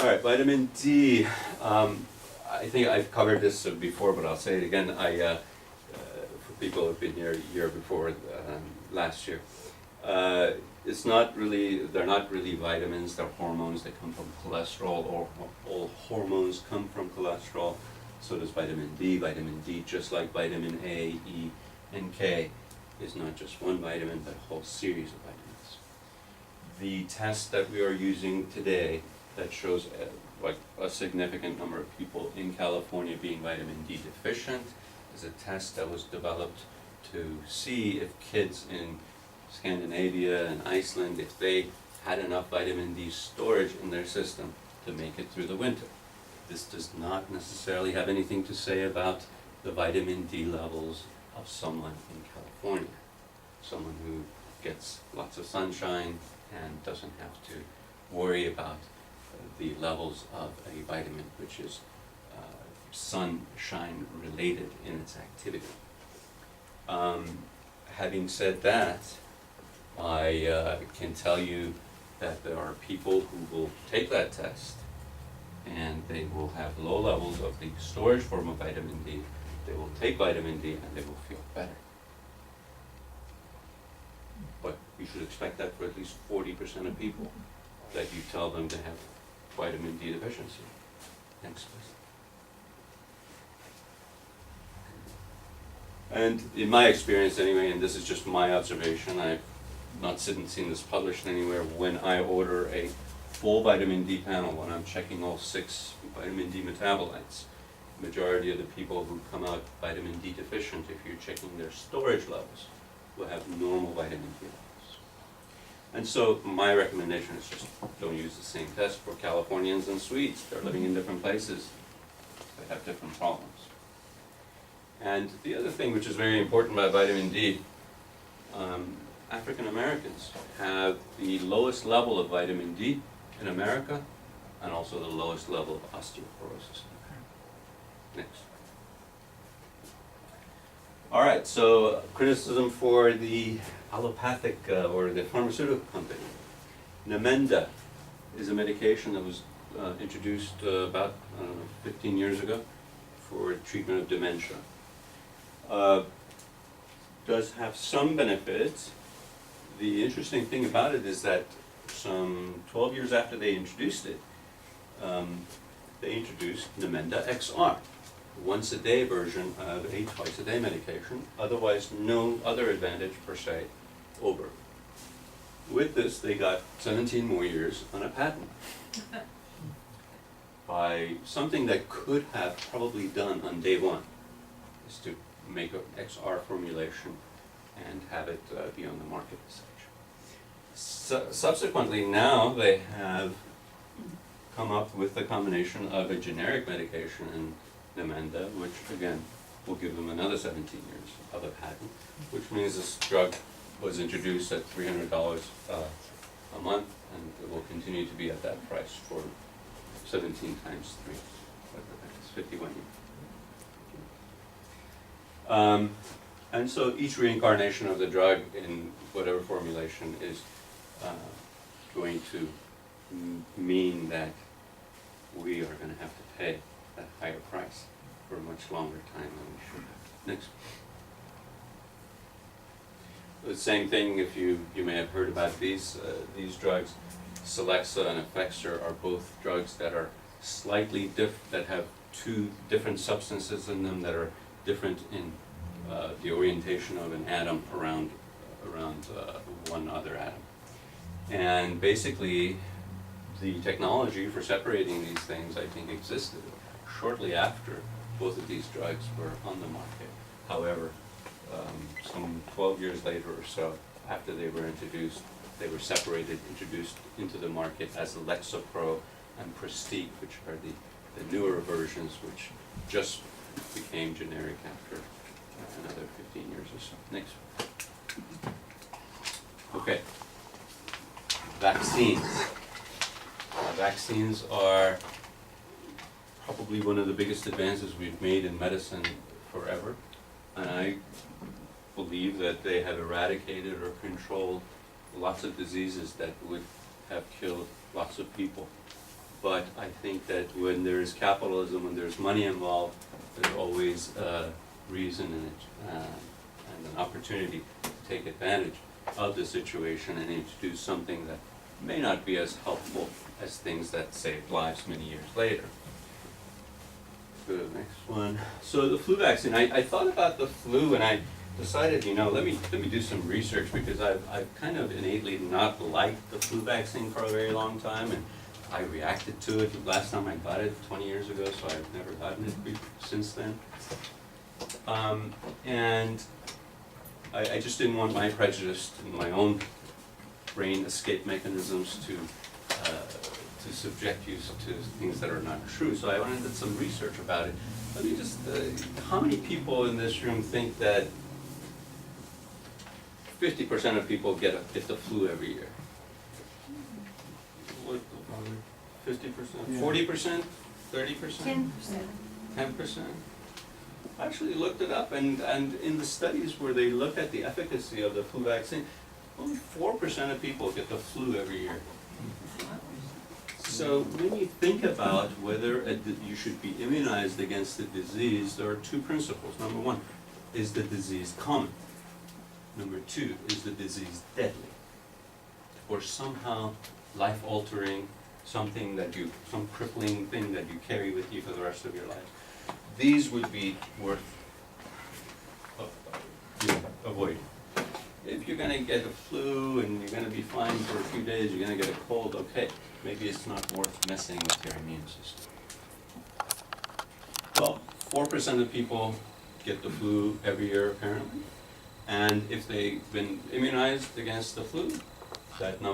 All right, vitamin D. I think I've covered this before, but I'll say it again. For people who've been here a year before, last year, it's not really. They're not really vitamins. They're hormones that come from cholesterol, or all hormones come from cholesterol. So does vitamin D. Vitamin D, just like vitamin A, E, and K, is not just one vitamin, but a whole series of vitamins. The test that we are using today that shows like a significant number of people in California being vitamin D deficient is a test that was developed to see if kids in Scandinavia and Iceland, if they had enough vitamin D storage in their system to make it through the winter. This does not necessarily have anything to say about the vitamin D levels of someone in California, someone who gets lots of sunshine and doesn't have to worry about the levels of a vitamin which is sunshine related in its activity. Having said that, I can tell you that there are people who will take that test and they will have low levels of the storage form of vitamin D. They will take vitamin D and they will feel better. But you should expect that for at least 40% of people, that you tell them to have vitamin D deficiency. Next, please. And in my experience anyway, and this is just my observation, I've not seen this published anywhere, when I order a full vitamin D panel, when I'm checking all 6 vitamin D metabolites, the majority of the people who come out vitamin D deficient, if you're checking their storage levels, will have normal vitamin D levels. And so my recommendation is just don't use the same test for Californians and Swedes. They're living in different places. They have different problems. And the other thing which is very important about vitamin D, African Americans have the lowest level of vitamin D in America, and also the lowest level of osteoporosis in America. Next. All right, so criticism for the allopathic or the pharmaceutical company. Namenda is a medication that was introduced about 15 years ago for treatment of dementia. Does have some benefits. The interesting thing about it is that some 12 years after they introduced it, they introduced Namenda XR, once-a-day version of a twice-a-day medication, otherwise no other advantage per se over. With this, they got 17 more years on a patent by something that could have probably done on day one, is to make an XR formulation and have it be on the market as such. Subsequently, now they have come up with a combination of a generic medication and Namenda, which again will give them another 17 years of a patent, which means this drug was introduced at $300 a month, and it will continue to be at that price for 17 times 3, that's 51 years. And so each reincarnation of the drug in whatever formulation is going to mean that we are going to have to pay a higher price for a much longer time than we should have. Next. The same thing, if you may have heard about these drugs, Celexa and Effexor are both drugs that are slightly that have 2 different substances in them that are different in the orientation of an atom around one other atom. And basically, the technology for separating these things, I think, existed shortly after both of these drugs were on the market. However, some 12 years later or so, after they were introduced, they were separated, introduced into the market as Lexapro and Prestige, which are the newer versions, which just became generic after another 15 years or so. Next. Okay. Vaccines. Vaccines are probably one of the biggest advances we've made in medicine forever, and I believe that they have eradicated or controlled lots of diseases that would have killed lots of people but I think that when there's capitalism, when there's money involved, there's always a reason and an opportunity to take advantage of the situation and introduce something that may not be as helpful as things that saved lives many years later. Go to the next one. So the flu vaccine, I thought about the flu and I decided, let me do some research, because I've kind of innately not liked the flu vaccine for a very long time, and I reacted to it last time I got it 20 years ago, so I've never gotten it since then. And I just didn't want my prejudice and my own brain escape mechanisms to subject you to things that are not true. So I went and did some research about it. Let me just, how many people in this room think that 50% of people get the flu every year? What, 50%? 40%? 30%? 10%? I actually looked it up, and in the studies where they looked at the efficacy of the flu vaccine, only 4% of people get the flu every year. So when you think about whether you should be immunized against the disease, there are two principles. Number one, is the disease common? Number two, is the disease deadly? Or somehow life-altering, some crippling thing that you carry with you for the rest of your life? These would be worth avoiding. If you're going to get a flu and you're going to be fine for a few days, you're going to get a cold, okay, maybe it's not worth messing with your immune system. Well, 4% of people get the flu every year apparently, and if they've been immunized against the flu, that number